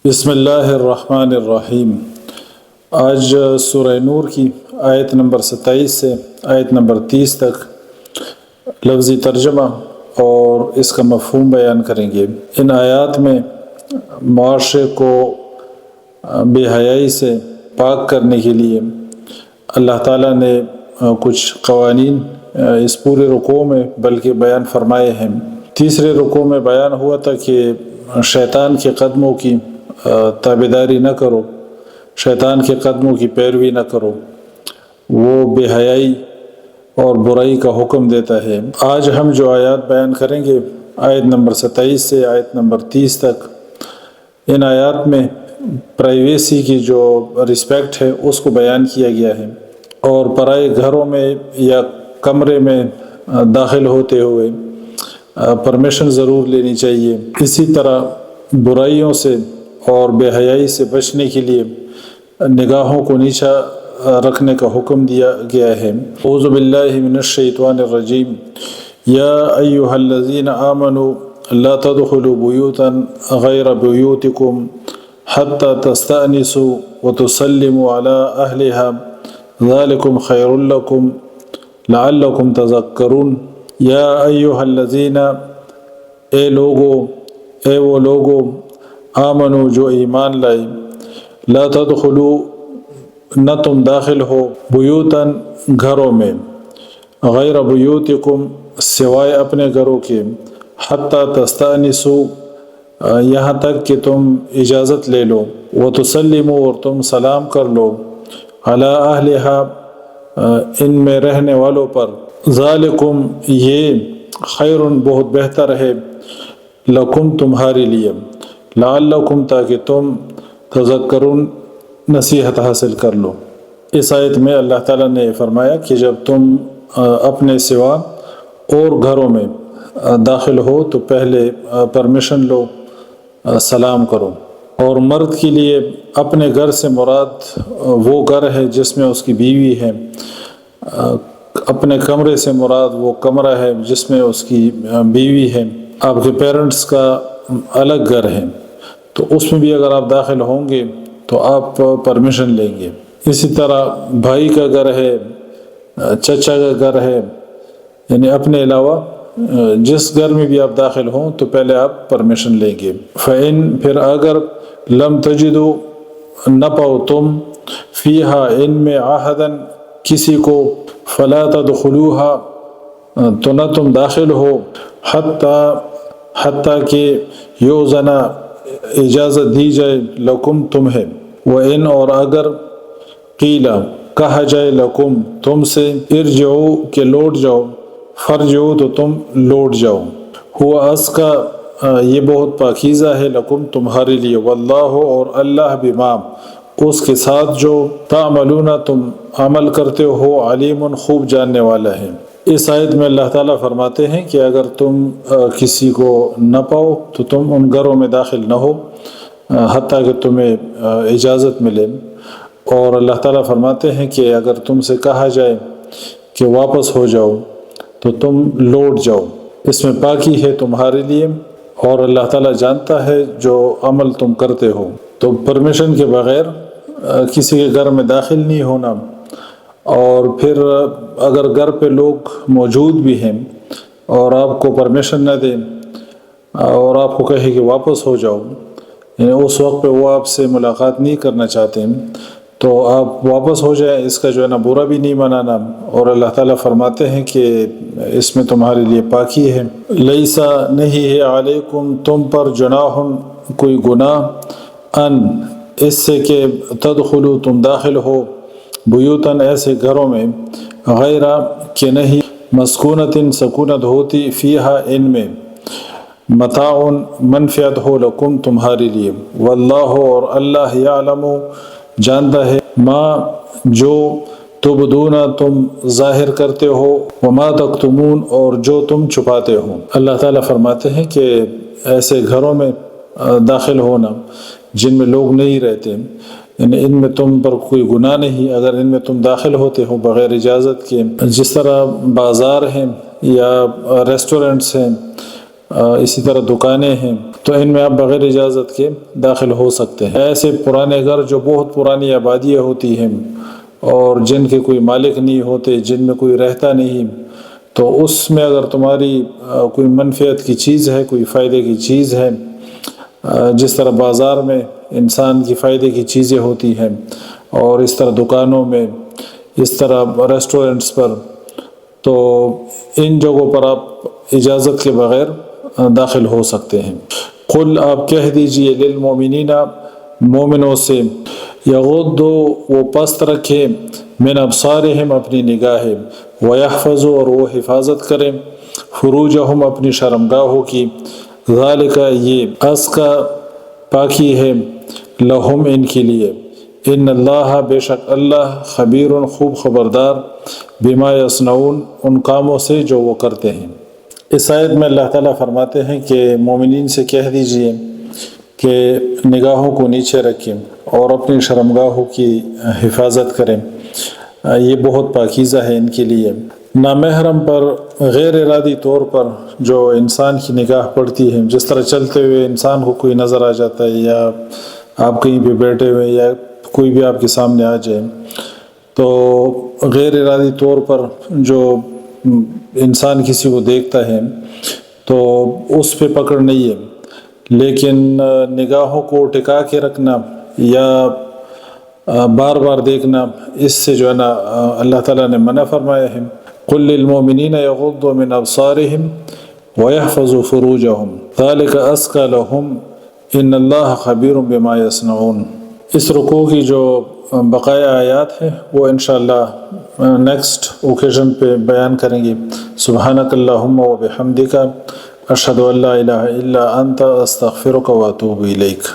بسم اللہ الرحمن الرحیم۔ آج سورہ نور کی آیت نمبر 27 سے آیت نمبر 30 تک لفظی ترجمہ اور اس کا مفہوم بیان کریں گے۔ ان آیات میں معاشرے کو بے حیائی سے پاک کرنے کے لیے اللہ تعالیٰ نے کچھ قوانین اس پورے رکوع میں بلکہ بیان فرمائے ہیں۔ تیسرے رکوع میں بیان ہوا تھا کہ شیطان کے قدموں کی تابعداری نہ کرو، شیطان کے قدموں کی پیروی نہ کرو، وہ بے حیائی اور برائی کا حکم دیتا ہے۔ آج ہم جو آیات بیان کریں گے آیت نمبر 27 سے آیت نمبر 30 تک، ان آیات میں پرائیویسی کی جو رسپیکٹ ہے اس کو بیان کیا گیا ہے، اور پرائے گھروں میں یا کمرے میں داخل ہوتے ہوئے پرمیشن ضرور لینی چاہیے۔ اسی طرح برائیوں سے اور بے حیائی سے بچنے کے لیے نگاہوں کو نیچا رکھنے کا حکم دیا گیا ہے۔ اعوذ باللہ من الشیطان الرجیم، یا ایہا الذین آمنوا لا تدخلوا بیوتا غیر بیوتکم حتی تستأنسوا وتسلموا علی اہلہا ذالکم خیر لکم لعلکم تذکرون۔ یا ایہا الذین، اے لوگو، اے وہ لوگو، آمنو جو ایمان لائے، لا تدخلو نہ تم داخل ہو، بیوتاً گھروں میں، غیر بیوتکم سوائے اپنے گھروں کے، حتی تستأنسو یہاں تک کہ تم اجازت لے لو، وتسلمو اور تم سلام کر لو، علی اہلہا ان میں رہنے والوں پر، ذالکم یہ، خیر بہت بہتر ہے، لکم تمہارے لیے، لعلکم تاکہ تم تذکرون نصیحت حاصل کر لو۔ اس آیت میں اللہ تعالیٰ نے فرمایا کہ جب تم اپنے سوا اور گھروں میں داخل ہو تو پہلے پرمیشن لو، سلام کرو۔ اور مرد کے لیے اپنے گھر سے مراد وہ گھر ہے جس میں اس کی بیوی ہے، اپنے کمرے سے مراد وہ کمرہ ہے جس میں اس کی بیوی ہے، آپ کے پیرنٹس کا الگ گھر ہے، تو اس میں بھی اگر آپ داخل ہوں گے تو آپ پرمیشن لیں گے۔ اسی طرح بھائی کا گھر ہے، چچا کا گھر ہے، یعنی اپنے علاوہ جس گھر میں بھی آپ داخل ہوں تو پہلے آپ پرمیشن لیں گے۔ فَإِن پھر اگر لم تجدو نہ پاؤ تم، فیہا ان میں عہدن کسی کو، فلا تدخلوها تو نہ تم داخل ہو، حتیٰ کہ یؤذن اجازت دی جائے، لکم تمہیں، وَإِن اور اگر قیل کہا جائے، لکم تم سے، ارجعو کہ لوٹ جاؤ، فرجعو تو تم لوٹ جاؤ، ہوا ازکا یہ بہت پاکیزہ ہے، لکم تمہارے لیے، واللہ اور اللہ بما اس کے ساتھ جو تعملون تم عمل کرتے ہو، علیم خوب جاننے والا ہے۔ اس آیت میں اللہ تعالیٰ فرماتے ہیں کہ اگر تم کسی کو نہ پاؤ تو تم ان گھروں میں داخل نہ ہو حتیٰ کہ تمہیں اجازت ملے، اور اللہ تعالیٰ فرماتے ہیں کہ اگر تم سے کہا جائے کہ واپس ہو جاؤ تو تم لوٹ جاؤ، اس میں پاکی ہے تمہارے لیے، اور اللہ تعالیٰ جانتا ہے جو عمل تم کرتے ہو۔ تو پرمیشن کے بغیر کسی کے گھر میں داخل نہیں ہونا، اور پھر اگر گھر پہ لوگ موجود بھی ہیں اور آپ کو پرمیشن نہ دیں اور آپ کو کہے کہ واپس ہو جاؤ، یعنی اس وقت پہ وہ آپ سے ملاقات نہیں کرنا چاہتے تو آپ واپس ہو جائیں، اس کا جو ہے نا برا بھی نہیں منانا، اور اللہ تعالیٰ فرماتے ہیں کہ اس میں تمہارے لیے پاکی ہے۔ لیسا نہیں ہے علیکم تم پر، جناح کوئی گناہ، ان اس سے کہ تدخلو تم داخل ہو، بیوتاً ایسے گھروں میں، غیر کہ نہیں، مسکونت سکونت ہوتی، فیہا ان میں، متاع منفعت ہو، لکم تمہارے لیے، واللہ اور اللہ یعلم جانتا ہے، ما جو تبدون تم ظاہر کرتے ہو، وما تکتمون اور جو تم چھپاتے ہو۔ اللہ تعالیٰ فرماتے ہیں کہ ایسے گھروں میں داخل ہونا جن میں لوگ نہیں رہتے، یعنی ان میں تم پر کوئی گناہ نہیں اگر ان میں تم داخل ہوتے ہو بغیر اجازت کے، جس طرح بازار ہیں یا ریسٹورنٹس ہیں اسی طرح دکانیں ہیں، تو ان میں آپ بغیر اجازت کے داخل ہو سکتے ہیں۔ ایسے پرانے گھر جو بہت پرانی آبادیاں ہوتی ہیں اور جن کے کوئی مالک نہیں ہوتے، جن میں کوئی رہتا نہیں، تو اس میں اگر تمہاری کوئی منفعت کی چیز ہے، کوئی فائدے کی چیز ہے، جس طرح بازار میں انسان کی فائدے کی چیزیں ہوتی ہیں اور اس طرح دکانوں میں، اس طرح ریسٹورنٹس پر، تو ان جگہوں پر آپ اجازت کے بغیر داخل ہو سکتے ہیں۔ قل آپ کہہ دیجئے للمؤمنین مومنوں سے، یغضوا وہ پست رکھے، من ابصارہم اپنی نگاہیں، ویحفظوا اور وہ حفاظت کریں، فروجہم اپنی شرمگاہوں کی، ذالک یہ ازکا پاکی ہے، لہم ان کے لیے، ان اللہ بے شک اللہ خبیر خوب خبردار، بما یصنعون ان کاموں سے جو وہ کرتے ہیں۔ اس آیت میں اللہ تعالیٰ فرماتے ہیں کہ مومنین سے کہہ دیجئے کہ نگاہوں کو نیچے رکھیں اور اپنی شرمگاہوں کی حفاظت کریں، یہ بہت پاکیزہ ہے ان کے لیے۔ نامحرم پر غیر ارادی طور پر جو انسان کی نگاہ پڑتی ہے، جس طرح چلتے ہوئے انسان کو کوئی نظر آ جاتا ہے، یا آپ کہیں پہ بیٹھے ہوئے یا کوئی بھی آپ کے سامنے آ جائے، تو غیر ارادی طور پر جو انسان کسی کو دیکھتا ہے تو اس پہ پکڑ نہیں ہے، لیکن نگاہوں کو ٹکا کے رکھنا یا بار بار دیکھنا، اس سے جو ہے نا اللہ تعالیٰ نے منع فرمایا ہے۔ قل للمؤمنین یغضوا من ابصارہم ویحفظوا فروجہم ذالک ازکی لہم ان اللہ خبیر بما یصنعون۔ اس رکوع کی جو بقایا آیات ہیں وہ انشاءاللہ نیکسٹ اوکیزن پہ بیان کریں گے۔ سبحانک اللہم و بحمدک، اشہد ان لا الہ الا انت، استغفرک و اتوب الیک۔